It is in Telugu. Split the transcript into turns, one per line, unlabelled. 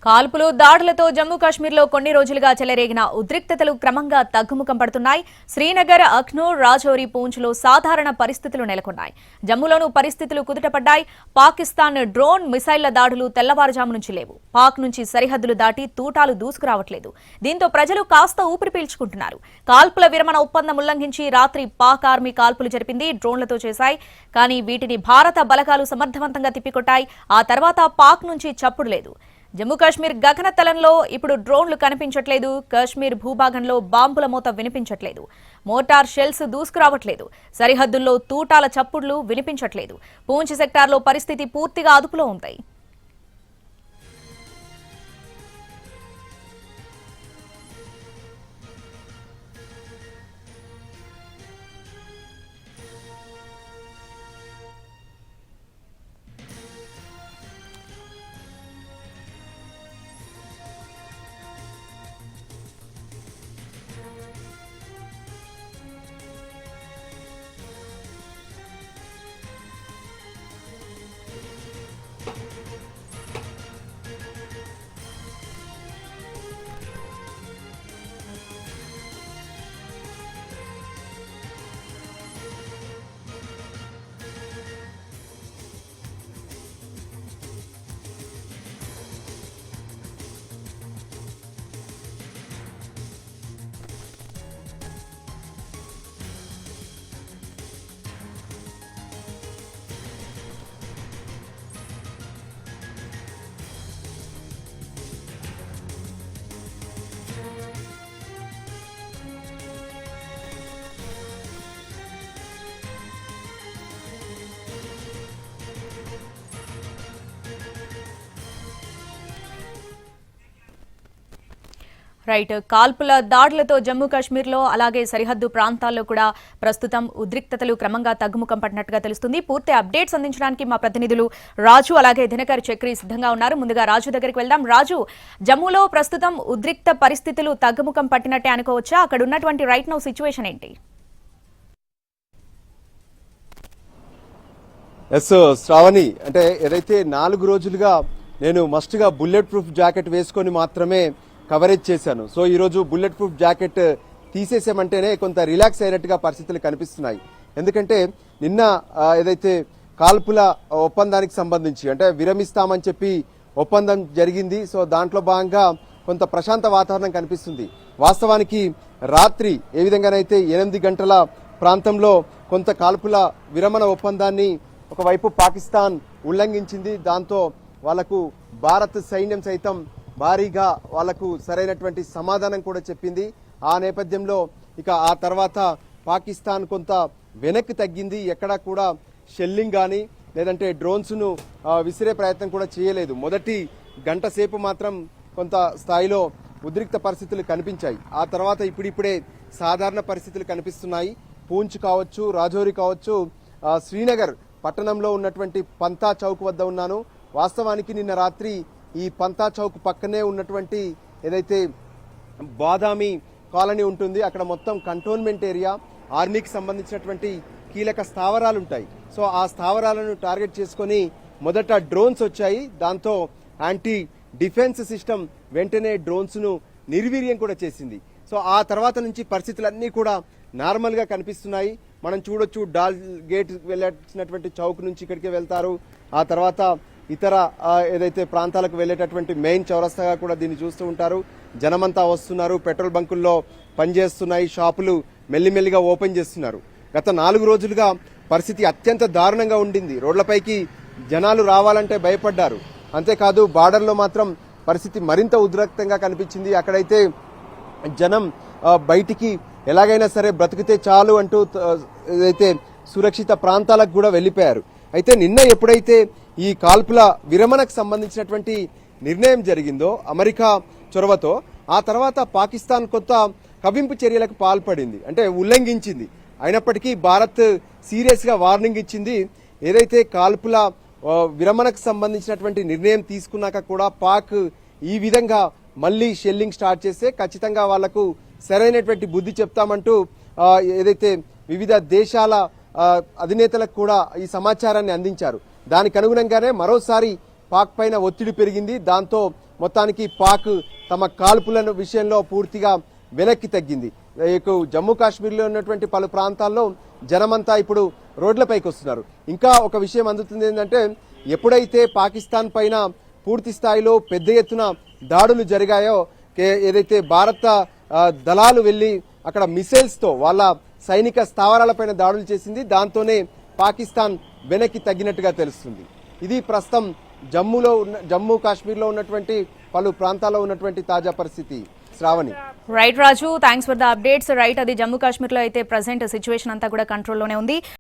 కాల్పులు దాడులతో జమ్మూ కాశ్మీర్లో కొన్ని రోజులుగా చెలరేగిన ఉద్రిక్తతలు క్రమంగా తగ్గుముఖం పడుతున్నాయి. శ్రీనగర్, అఖ్నూర్, రాజౌరి, పూంచ్లో సాధారణ పరిస్థితులు నెలకొన్నాయి. జమ్మూలోనూ పరిస్థితులు కుదుటపడ్డాయి. పాకిస్తాన్ డ్రోన్, మిసైళ్ల దాడులు తెల్లవారుజాము నుంచి లేవు. పాక్ నుంచి సరిహద్దులు దాటి తూటాలు దూసుకురావట్లేదు. దీంతో ప్రజలు కాస్త ఊపిరి పీల్చుకుంటున్నారు. కాల్పుల విరమణ ఒప్పందం ఉల్లంఘించి రాత్రి పాక్ ఆర్మీ కాల్పులు జరిపింది. డ్రోన్లతో చేశాయి. కానీ వీటిని భారత బలగాలు సమర్థవంతంగా తిప్పికొట్టాయి. ఆ తర్వాత పాక్ నుంచి చప్పుడు లేదు. జమ్మూ కాశ్మీర్ గగనతలంలో ఇప్పుడు డ్రోన్లు కనిపించట్లేదు. కాశ్మీర్ భూభాగంలో బాంబుల మోత వినిపించట్లేదు. మోటార్ షెల్స్ దూసుకురావట్లేదు. సరిహద్దుల్లో తూటాల చప్పుళ్లు వినిపించట్లేదు. పూంచ్ సెక్టార్లో పరిస్థితి పూర్తిగా అదుపులో ఉంది. రైట్, కాల్పుల దాడులతో జమ్మూ కాశ్మీర్లో అలాగే సరిహద్దు ప్రాంతాల్లో కూడా ప్రస్తుతం ఉద్రిక్తతలు క్రమంగా తగ్గుముఖం పట్టినట్టుగా తెలుస్తుంది. పూర్తి అప్డేట్స్ అందించడానికి మా ప్రతినిధులు రాజు అలాగే దినకర్ చక్రి సిద్ధంగా ఉన్నారు. ముందుగా రాజు దగ్గరికి వెళ్దాం. రాజు, జమ్మూలో ప్రస్తుతం ఉద్రిక్త పరిస్థితులు తగ్గుముఖం పట్టినట్టే అనుకోవచ్చా? అక్కడ ఉన్నటువంటి రైట్ నౌ సిచ్యువేషన్ ఏంటి?
ఎస్ శ్రావణి, అంటే ఏదైతే 4 రోజులుగా నేను మస్ట్గా బుల్లెట్ ప్రూఫ్ జాకెట్ వేసుకొని మాత్రమే కవరేజ్ చేశాను. సో ఈరోజు బుల్లెట్ ప్రూఫ్ జాకెట్ తీసేసామంటేనే కొంత రిలాక్స్ అయినట్టుగా పరిస్థితులు కనిపిస్తున్నాయి. ఎందుకంటే నిన్న ఏదైతే కాల్పుల ఒప్పందానికి సంబంధించి అంటే విరమిస్తామని చెప్పి ఒప్పందం జరిగింది. సో దాంట్లో భాగంగా కొంత ప్రశాంత వాతావరణం కనిపిస్తుంది. వాస్తవానికి రాత్రి ఏ విధంగానైతే 8 గంటల ప్రాంతంలో కొంత కాల్పుల విరమణ ఒప్పందాన్ని ఒకవైపు పాకిస్తాన్ ఉల్లంఘించింది. దాంతో వాళ్లకు భారత్ సైన్యం సైతం భారీగా వాళ్లకు సరైనటువంటి సమాధానం కూడా చెప్పింది. ఆ నేపథ్యంలో ఇక ఆ తర్వాత పాకిస్తాన్ కొంత వెనక్కి తగ్గింది. ఎక్కడా కూడా షెల్లింగ్ కానీ లేదంటే డ్రోన్స్ను విసిరే ప్రయత్నం కూడా చేయలేదు. మొదటి గంట సేపు మాత్రం కొంత స్థాయిలో ఉద్రిక్త పరిస్థితులు కనిపించాయి. ఆ తర్వాత ఇప్పుడిప్పుడే సాధారణ పరిస్థితులు కనిపిస్తున్నాయి. పూంచ్ కావచ్చు, రాజౌరి కావచ్చు, శ్రీనగర్ పట్టణంలో ఉన్నటువంటి పంతా చౌక్ వద్ద ఉన్నాను. వాస్తవానికి నిన్న రాత్రి ఈ పంతా చౌక్ పక్కనే ఉన్నటువంటి ఏదైతే బాదామి కాలనీ ఉంటుంది అక్కడ మొత్తం కంటోన్మెంట్ ఏరియా, ఆర్మీకి సంబంధించినటువంటి కీలక స్థావరాలు ఉంటాయి. సో ఆ స్థావరాలను టార్గెట్ చేసుకొని మొదట డ్రోన్స్ వచ్చాయి. దాంతో యాంటీ డిఫెన్స్ సిస్టమ్ వెంటనే డ్రోన్స్ను నిర్వీర్యం కూడా చేసింది. సో ఆ తర్వాత నుంచి పరిస్థితులన్నీ కూడా నార్మల్గా కనిపిస్తున్నాయి. మనం చూడొచ్చు, డాల్ గేట్ వెళ్ళాల్సినటువంటి చౌక్ నుంచి ఇక్కడికి వెళ్తారు. ఆ తర్వాత ఇతర ఏదైతే ప్రాంతాలకు వెళ్ళేటటువంటి మెయిన్ చౌరస్తాగా కూడా దీన్ని చూస్తూ ఉంటారు. జనమంతా వస్తున్నారు. పెట్రోల్ బంకుల్లో పనిచేస్తున్నాయి. షాపులు మెల్లిమెల్లిగా ఓపెన్ చేస్తున్నారు. గత 4 రోజులుగా పరిస్థితి అత్యంత దారుణంగా ఉండింది. రోడ్లపైకి జనాలు రావాలంటే భయపడ్డారు. అంతేకాదు బార్డర్లో మాత్రం పరిస్థితి మరింత ఉద్రిక్తంగా కనిపించింది. అక్కడైతే జనం బయటికి ఎలాగైనా సరే బ్రతికితే చాలు అంటూ ఏదైతే సురక్షిత ప్రాంతాలకు కూడా వెళ్ళిపోయారు. అయితే నిన్న ఎప్పుడైతే ఈ కాల్పుల విరమణకు సంబంధించినటువంటి నిర్ణయం జరిగిందో అమెరికా చొరవతో, ఆ తర్వాత పాకిస్తాన్ కొంత కవ్వింపు చర్యలకు పాల్పడింది, అంటే ఉల్లంఘించింది. అయినప్పటికీ భారత్ సీరియస్గా వార్నింగ్ ఇచ్చింది. ఏదైతే కాల్పుల విరమణకు సంబంధించినటువంటి నిర్ణయం తీసుకున్నాక కూడా పాక్ ఈ విధంగా మళ్ళీ షెల్లింగ్ స్టార్ట్ చేస్తే ఖచ్చితంగా వాళ్లకు సరైనటువంటి బుద్ధి చెప్తామంటూ ఏదైతే వివిధ దేశాల అధినేతలకు కూడా ఈ సమాచారాన్ని అందించారు. దానికి అనుగుణంగానే మరోసారి పాక్ పైన ఒత్తిడి పెరిగింది. దాంతో మొత్తానికి పాక్ తమ కాల్పుల విషయంలో పూర్తిగా వెనక్కి తగ్గింది. జమ్మూ కాశ్మీర్లో ఉన్నటువంటి పలు ప్రాంతాల్లో జనమంతా ఇప్పుడు రోడ్లపైకి వస్తున్నారు. ఇంకా ఒక విషయం అందుతుంది ఏంటంటే, ఎప్పుడైతే పాకిస్తాన్ పైన పూర్తి స్థాయిలో పెద్ద ఎత్తున దాడులు జరిగాయో, ఏదైతే భారత దళాలు వెళ్ళి అక్కడ మిసైల్స్తో వాళ్ళ సైనిక స్థావరాలపైన దాడులు చేసింది, దాంతోనే పాకిస్తాన్ వెనక్కి తగ్గినట్టుగా తెలుస్తుంది. ఇది ప్రస్తుతం జమ్మూ కాశ్మీర్లో ఉన్నటువంటి పలు ప్రాంతాల్లో ఉన్నటువంటి తాజా పరిస్థితి. Shravani.
Right Raju, thanks for the updates. Right, అది జమ్మూ కాశ్మీర్లో అయితే ప్రజెంట్ సిచ్యువేషన్ అంతా కూడా కంట్రోల్లోనే ఉంది.